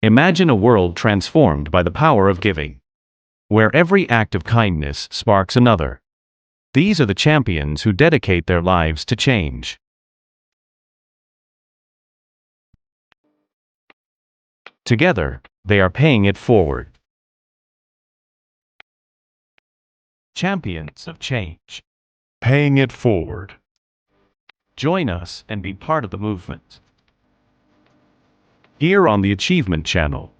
Imagine a world transformed by the power of giving, where every act of kindness sparks another. These are the champions who dedicate their lives to change. Together, they are paying it forward. Champions of change. Paying it forward. Join us and be part of the movement. Here on the Achievement Channel.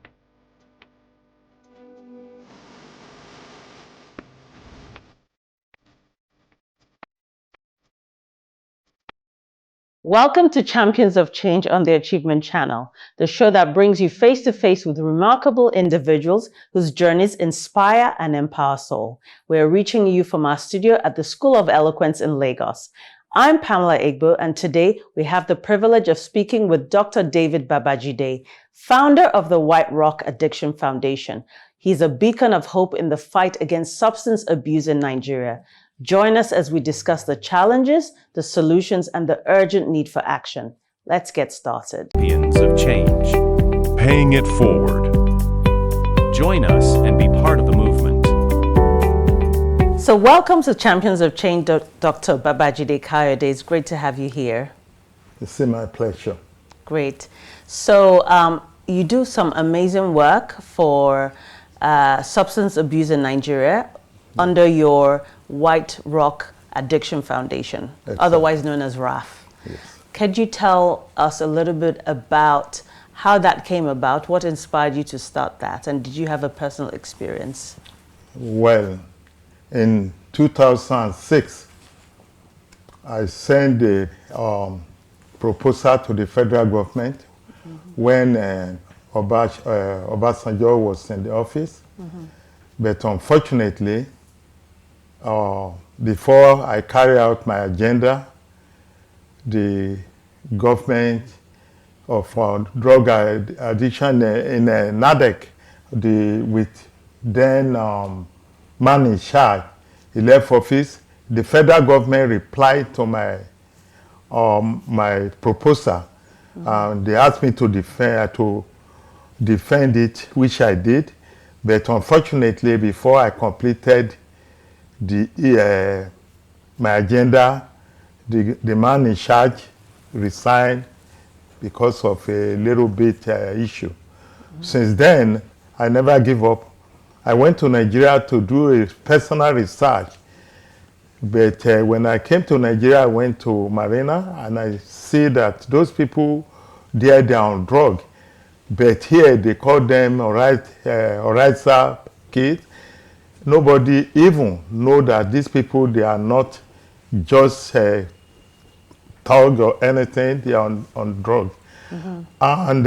Welcome to Champions of Change on the Achievement Channel, the show that brings you face to face with remarkable individuals whose journeys inspire and empower soul. We're reaching you from our studio at the School of Eloquence in Lagos. I'm Pamela Egbo, and today we have the privilege of speaking with Dr. Kayode Babajide, founder of the White Rock Addiction Foundation. He's a beacon of hope in the fight against substance abuse in Nigeria. Join us as we discuss the challenges, the solutions, and the urgent need for action. Let's get started. Champions of change. Paying it forward. Join us and be part of the movement. So welcome to Champions of Change, Dr. Babajide Kayode. It's great to have you here. It's my pleasure. Great. So you do some amazing work for substance abuse in Nigeria under your White Rock Addiction Foundation, Exactly. Otherwise known as RAF. Yes. Could you tell us a little bit about how that came about? What inspired you to start that? And did you have a personal experience? Well, in 2006, I sent a proposal to the federal government when Obasanjo was in the office. But unfortunately, before I carry out my agenda, the government of drug addiction in NADEC, with then man in charge, he left office. The federal government replied to my proposal. They asked me to defend it, which I did. But unfortunately, before I completed my agenda, the man in charge resigned because of a little bit issue. Since then, I never give up. I went to Nigeria to do a personal research. But when I came to Nigeria, I went to Marina, and I see that those people there, they are on drug. But here, they call them Orisa kids. Nobody even know that these people, they are not just thug or anything, they are on drugs. And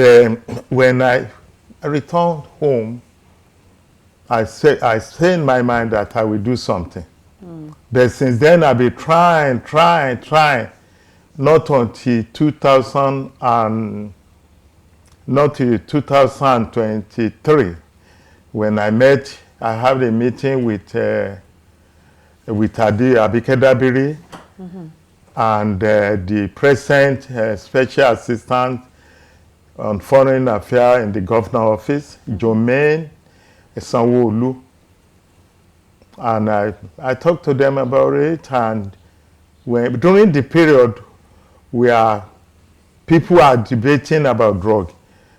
when I returned home, I said in my mind that I will do something. But since then, I've been trying, not until 2023, when I had a meeting with Abike Dabiri and the present special assistant on foreign affairs in the governor office, Jomaine Sanwo-Olu. And I talked to them about it, and during the period where people are debating about drug,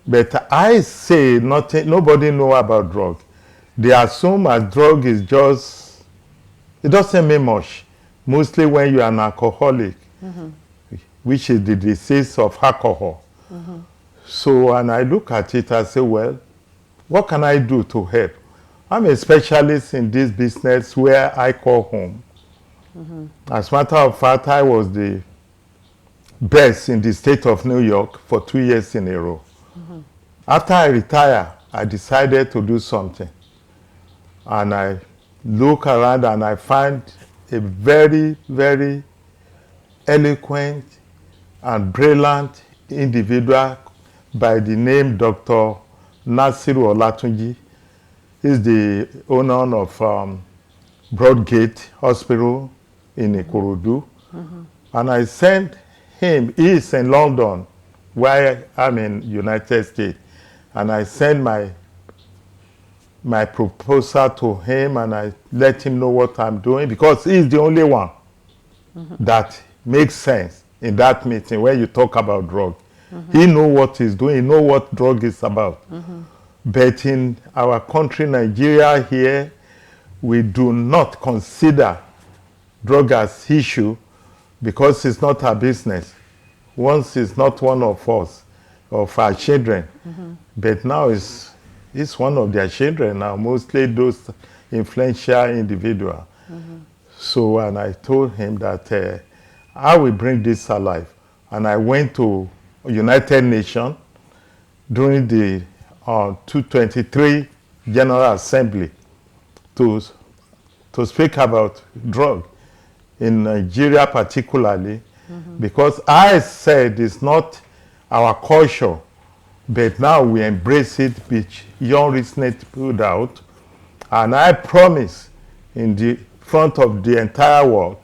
but I say nobody know about drug. They assume as drug is just, it doesn't mean much. Mostly when you are an alcoholic, which is the disease of alcohol. So, and I look at it, I say, well, what can I do to help? I'm a specialist in this business where I call home. As a matter of fact, I was the best in the state of New York for 2 years in a row. After I retired, I decided to do something. And I look around and I find a very, very eloquent and brilliant individual by the name Dr. Nasiru Olatunji. He's the owner of Broadgate Hospital in Ikorodu. And I sent him, he is in London, where I'm in United States. and I sent my proposal to him, and I let him know what I'm doing, because he's the only one that makes sense in that meeting when you talk about drug. He knows what he's doing, he knows what drug is about. But in our country, Nigeria here, we do not consider drug as issue because it's not our business. Once it's not one of us, of our children, but now it's one of their children now, mostly those influential individuals. So, and I told him that I will bring this alive. And I went to United Nations during the 223 General Assembly to speak about drug in Nigeria particularly, because I said it's not our culture, but now we embrace it beyond reasonable doubt. And I promise in the front of the entire world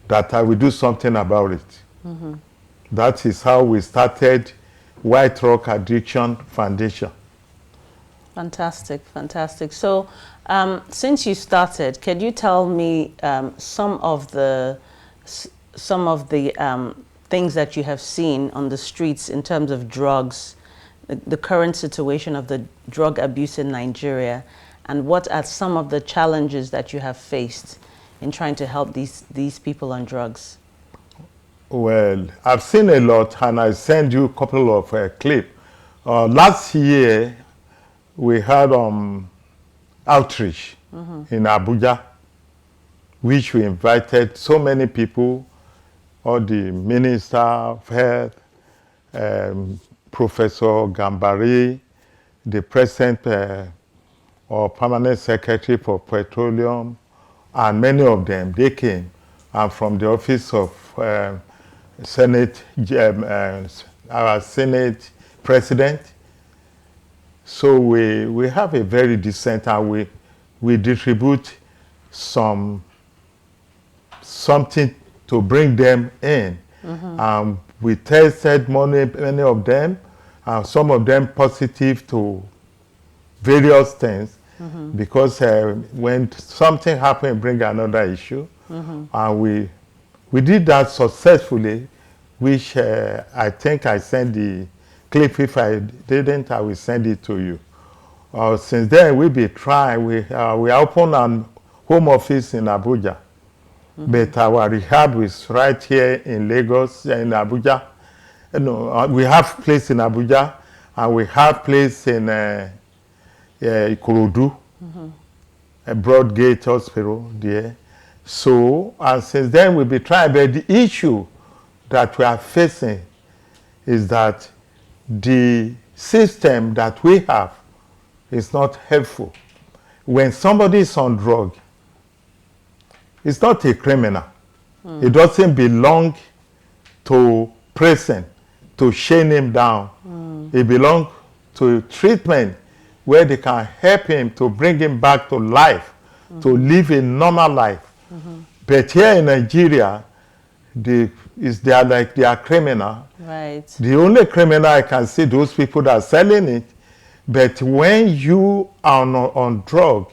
that I will do something about it. That is how we started White Rock Addiction Foundation. Fantastic, fantastic. So, since you started, can you tell me some of the things that you have seen on the streets in terms of drugs, the current situation of the drug abuse in Nigeria, and what are some of the challenges that you have faced in trying to help these people on drugs? Well, I've seen a lot, and I send you a couple of clips. Last year, we had outreach in Abuja, which we invited so many people, all the Minister of Health, Professor Gambari, the President or Permanent Secretary for Petroleum, and many of them, they came, and from the office of Senate, our Senate President. So we have a very decent, and we distribute something to bring them in. We tested many of them, some of them positive to various things, because when something happens, bring another issue. And we did that successfully, which I think I sent the clip. If I didn't, I will send it to you. Since then, we've been trying. We opened a home office in Abuja, but our rehab is right here in Lagos, in Abuja. We have place in Abuja, and we have place in Ikorodu, a Broadgate Hospital there. So, and since then we've been trying, but the issue that we are facing is that the system that we have is not helpful. When somebody is on drug, it's not a criminal. It doesn't belong to prison to shame him down. It belongs to treatment where they can help him to bring him back to life, to live a normal life. But here in Nigeria, they are criminal. Right. The only criminal I can see those people that are selling it. But when you are on drug,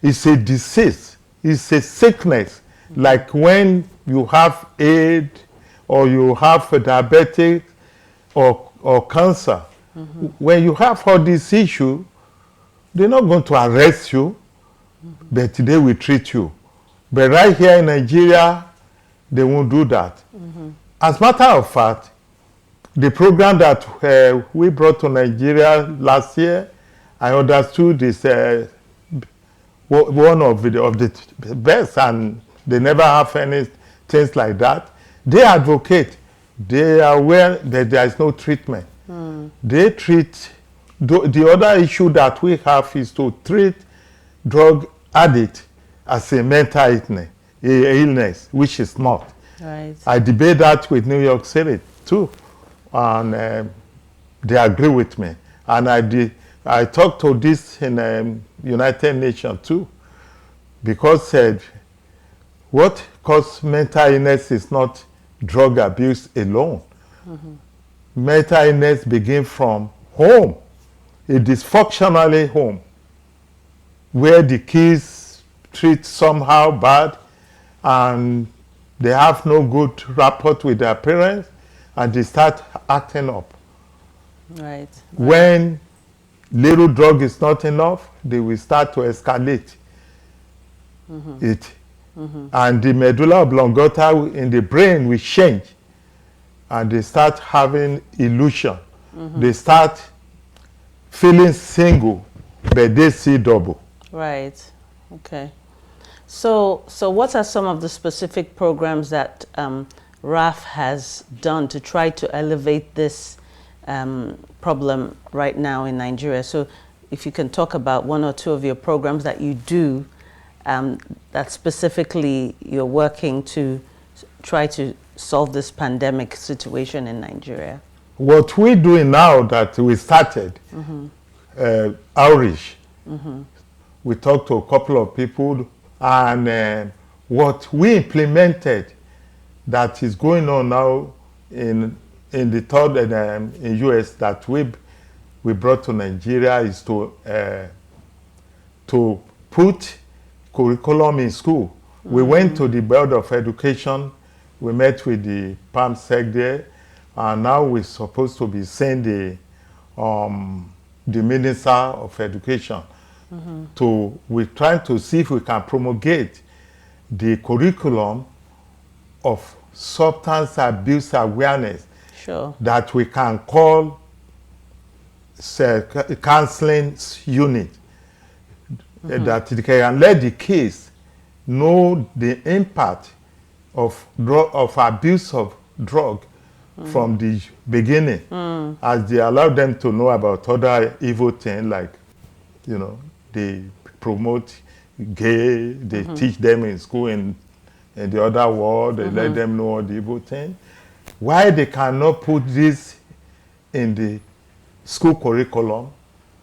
it's a disease, it's a sickness. Like when you have AIDS, or you have a diabetic, or cancer. When you have all these issues, they're not going to arrest you, but they will treat you. But right here in Nigeria, they won't do that. As a matter of fact, the program that we brought to Nigeria last year, I understood is one of the best, and they never have any things like that. They advocate. They are aware that there is no treatment. They treat. The other issue that we have is to treat drug addict as a mental illness, which is not. Right. I debate that with New York City too, and they agree with me. And I talked to this in United Nations too, because what causes mental illness is not drug abuse alone. Mental illness begins from home. a dysfunctional home where the kids treat somehow bad and they have no good rapport with their parents and they start acting up. Right. When little drug is not enough, they will start to escalate it. And the medulla oblongata in the brain will change and they start having illusion. They start feeling single, but they see double. Right. Okay. So what are some of the specific programs that RAF has done to try to elevate this problem right now in Nigeria? So if you can talk about one or two of your programs that you do that specifically you're working to try to solve this pandemic situation in Nigeria. What we're doing now that we started outreach, we talked to a couple of people, and what we implemented that is going on now in the third in US that we brought to Nigeria is to put curriculum in school. We went to the Board of Education, we met with the PAMSEC there, and now we're supposed to be sending the Minister of Education we're trying to see if we can promulgate the curriculum of substance abuse awareness that we can call counseling unit, that they can let the kids know the impact of abuse of drug from the beginning, as they allow them to know about other evil things, like, you know, they promote gay, they teach them in school in the other world, they let them know all the evil things. Why they cannot put this in the school curriculum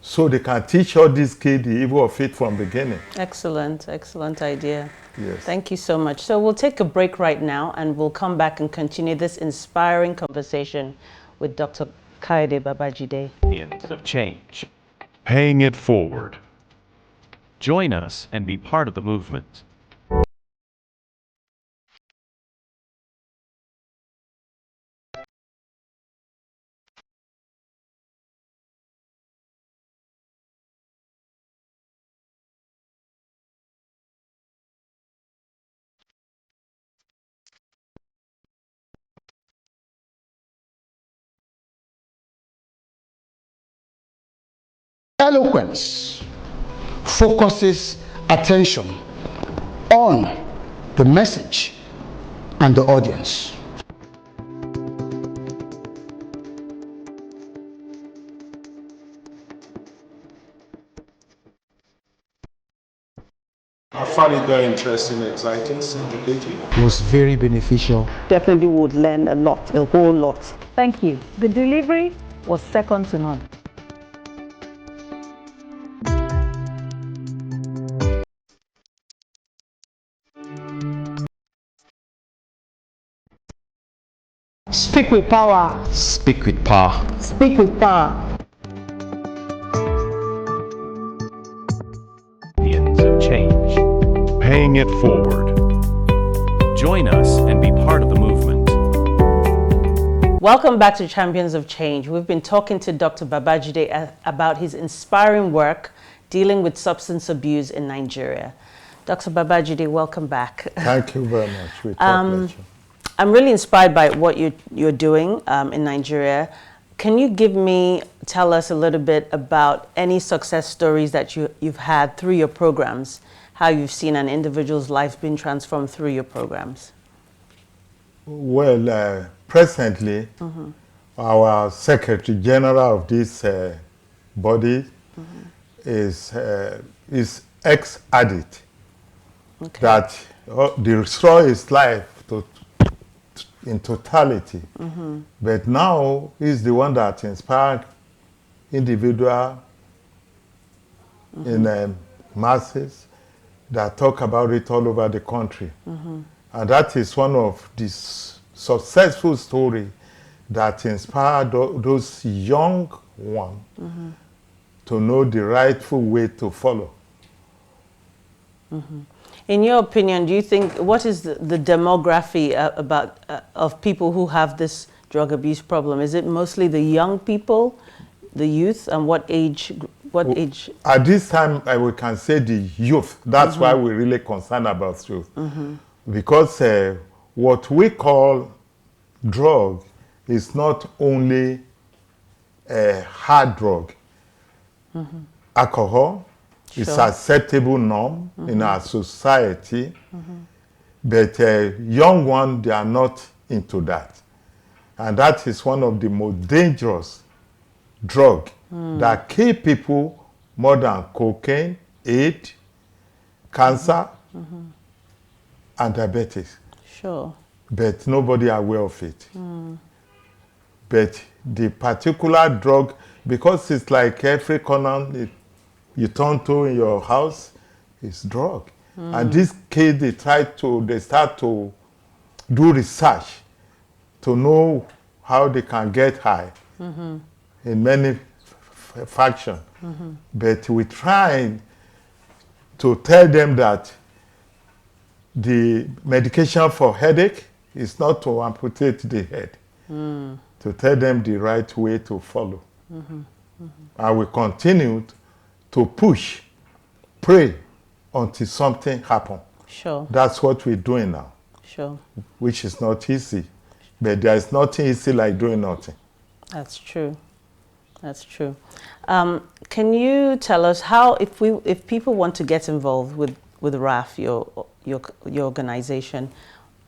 so they can teach all these kids the evil of it from the beginning? Excellent, excellent idea. Yes. Thank you so much. So we'll take a break right now and we'll come back and continue this inspiring conversation with Dr. Kayode Babajide. Champions of change. Paying it forward. Join us and be part of the movement. Eloquence focuses attention on the message and the audience. I found it very interesting, exciting, educative. It was very beneficial. Definitely would learn a lot, a whole lot. Thank you. The delivery was second to none. Speak with power. Speak with power. Speak with power. Champions of change. Paying it forward. Join us and be part of the movement. Welcome back to Champions of Change. We've been talking to Dr. Babajide about his inspiring work dealing with substance abuse in Nigeria. Dr. Babajide, welcome back. Thank you very much. With pleasure. I'm really inspired by what you're doing in Nigeria. Can you tell us a little bit about any success stories that you've had through your programs, how you've seen an individual's life being transformed through your programs? Well, presently, our Secretary General of this body is ex-addict, that they restore his life in totality. But now he's the one that inspired individual in masses that talk about it all over the country. And that is one of the successful stories that inspired those young ones to know the rightful way to follow. In your opinion, do you think, what is the demography of people who have this drug abuse problem? Is it mostly the young people, the youth, and what age? At this time, we can say the youth. That's why we're really concerned about youth. Because what we call drug is not only a hard drug. Alcohol is Sure. acceptable norm in our society, but young ones, they are not into that. And that is one of the most dangerous drugs that kill people more than cocaine, AIDS, cancer, and diabetes. Sure. But nobody aware of it. But the particular drug, because it's like every corner you turn to in your house, is drug. And these kids, they start to do research to know how they can get high in many factions. But we try to tell them that the medication for headache is not to amputate the head, to tell them the right way to follow. And we continued to push, pray until something happens. Sure. That's what we're doing now, Sure. which is not easy. But there is nothing easy like doing nothing. That's true. That's true. Can you tell us how, if people want to get involved with RAF, your organization,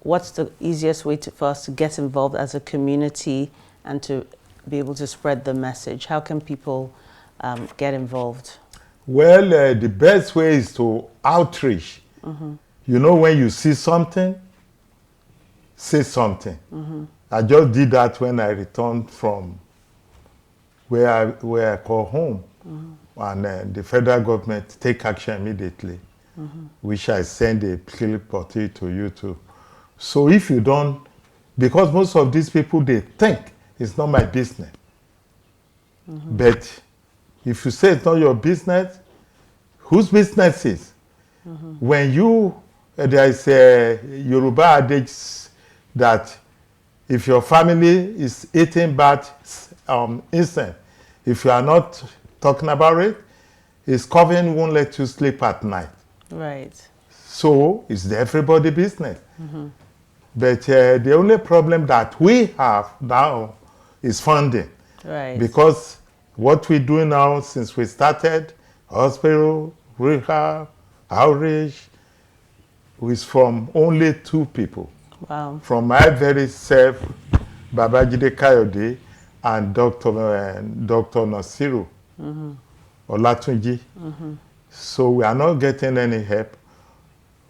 what's the easiest way for us to get involved as a community and to be able to spread the message? How can people get involved? Well, the best way is to outreach. You know, when you see something, say something. I just did that when I returned from where I call home. And the federal government take action immediately, which I send a clip or two to you too. So if you don't, because most of these people, they think it's not my business. But if you say it's not your business, whose business is? When there is a Yoruba adage that if your family is eating bad insect, if you are not talking about it, it's coven won't let you sleep at night. Right. So it's everybody's business. But the only problem that we have now is funding. Right. Because what we do now, since we started, hospital, rehab, outreach, is from only 2 people. Wow. From my very self, Babajide Kayode, and Dr. Nasiru Olatunji. So we are not getting any help.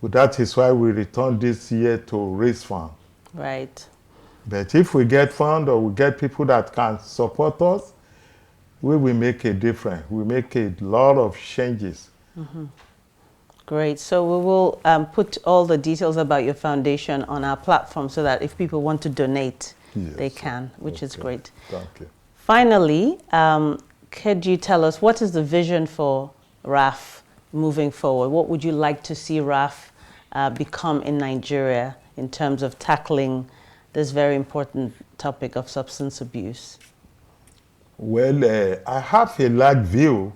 That is why we returned this year to raise funds. Right. But if we get funds or we get people that can support us, we will make a difference. We make a lot of changes. Great. So we will put all the details about your foundation on our platform so that if people want to donate, they can, which is great. Thank you. Finally, could you tell us what is the vision for RAF moving forward? What would you like to see RAF become in Nigeria in terms of tackling this very important topic of substance abuse? Well, I have a large view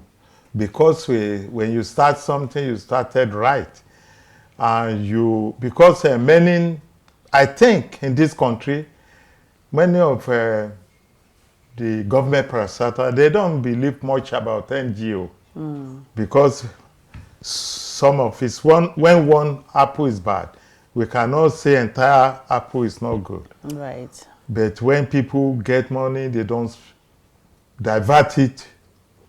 because when you start something, you started right. And because I think in this country, many of the government parastatals, they don't believe much about NGO. Because some of it, when one apple is bad, we cannot say entire apple is not good. Right. But when people get money, they don't divert it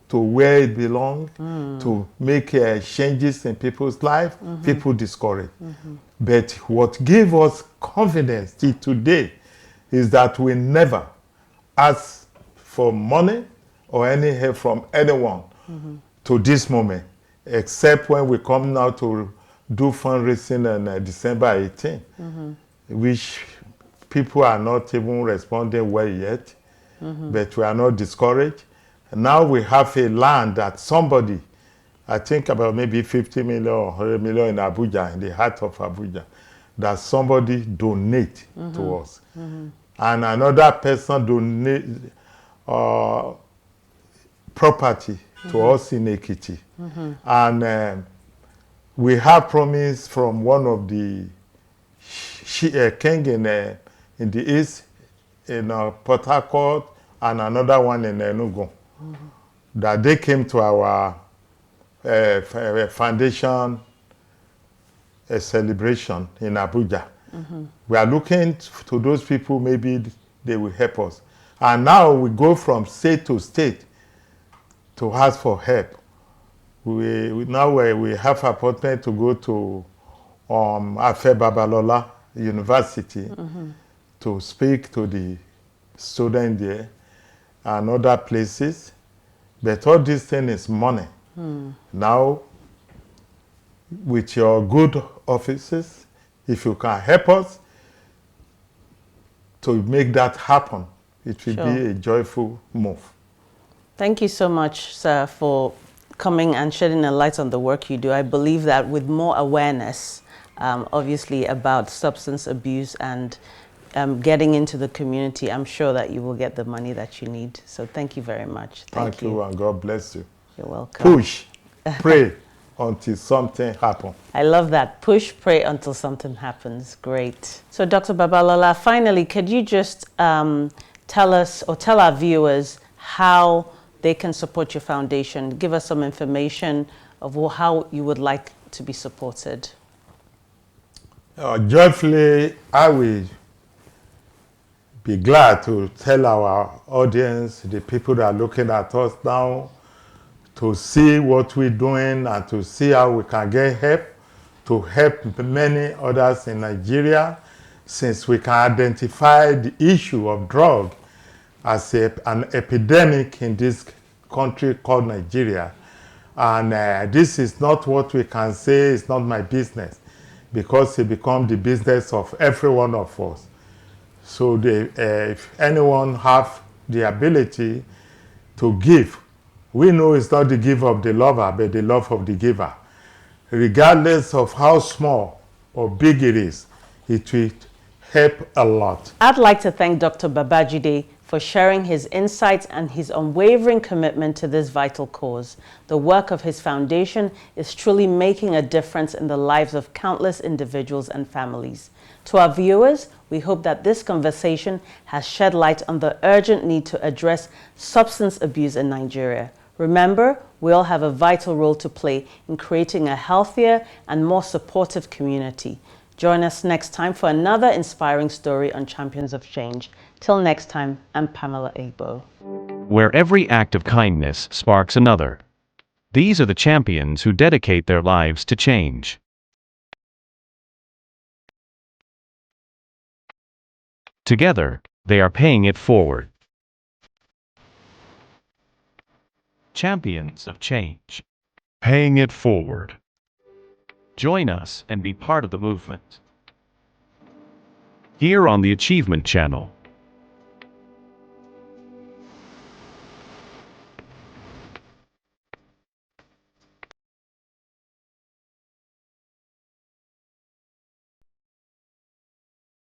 to where it belongs, to make changes in people's life, people discourage. But what gives us confidence till today is that we never ask for money or any help from anyone to this moment, except when we come now to do fundraising on December 18, which people are not even responding well yet, but we are not discouraged. Now we have a land that somebody, I think about maybe 50 million or 100 million in Abuja, in the heart of Abuja, that somebody donate to us. And another person donate property to us in Ekiti. And we have promise from one of the king in the east, in Port Harcourt, and another one in Enugu, that they came to our foundation celebration in Abuja. We are looking to those people, maybe they will help us. And now we go from state to state to ask for help. Now we have appointment to go to Afe Babalola University to speak to the student there and other places. But all this thing is money. Now, with your good offices, if you can help us to make that happen, it will be a joyful move. Thank you so much, sir, for coming and shedding a light on the work you do. I believe that with more awareness, obviously, about substance abuse and getting into the community, I'm sure that you will get the money that you need. So thank you very much. Thank you, and God bless you. You're welcome. Push, pray until something happens. I love that. Push, pray until something happens. Great. So Dr. Babalola, finally, could you just tell us or tell our viewers how they can support your foundation? Give us some information of how you would like to be supported. Joyfully, I will be glad to tell our audience, the people that are looking at us now, to see what we're doing and to see how we can get help, to help many others in Nigeria, since we can identify the issue of drug as an epidemic in this country called Nigeria. And this is not what we can say, it's not my business, because it becomes the business of every one of us. So if anyone have the ability to give, we know it's not the give of the lover, but the love of the giver. Regardless of how small or big it is, it will help a lot. I'd like to thank Dr. Babajide for sharing his insights and his unwavering commitment to this vital cause. The work of his foundation is truly making a difference in the lives of countless individuals and families. To our viewers, we hope that this conversation has shed light on the urgent need to address substance abuse in Nigeria. Remember, we all have a vital role to play in creating a healthier and more supportive community. Join us next time for another inspiring story on Champions of Change. Till next time, I'm Pamela Egbo. Where every act of kindness sparks another. These are the champions who dedicate their lives to change. Together, they are paying it forward. Champions of Change. Paying it forward. Join us and be part of the movement. Here on the Achievement Channel.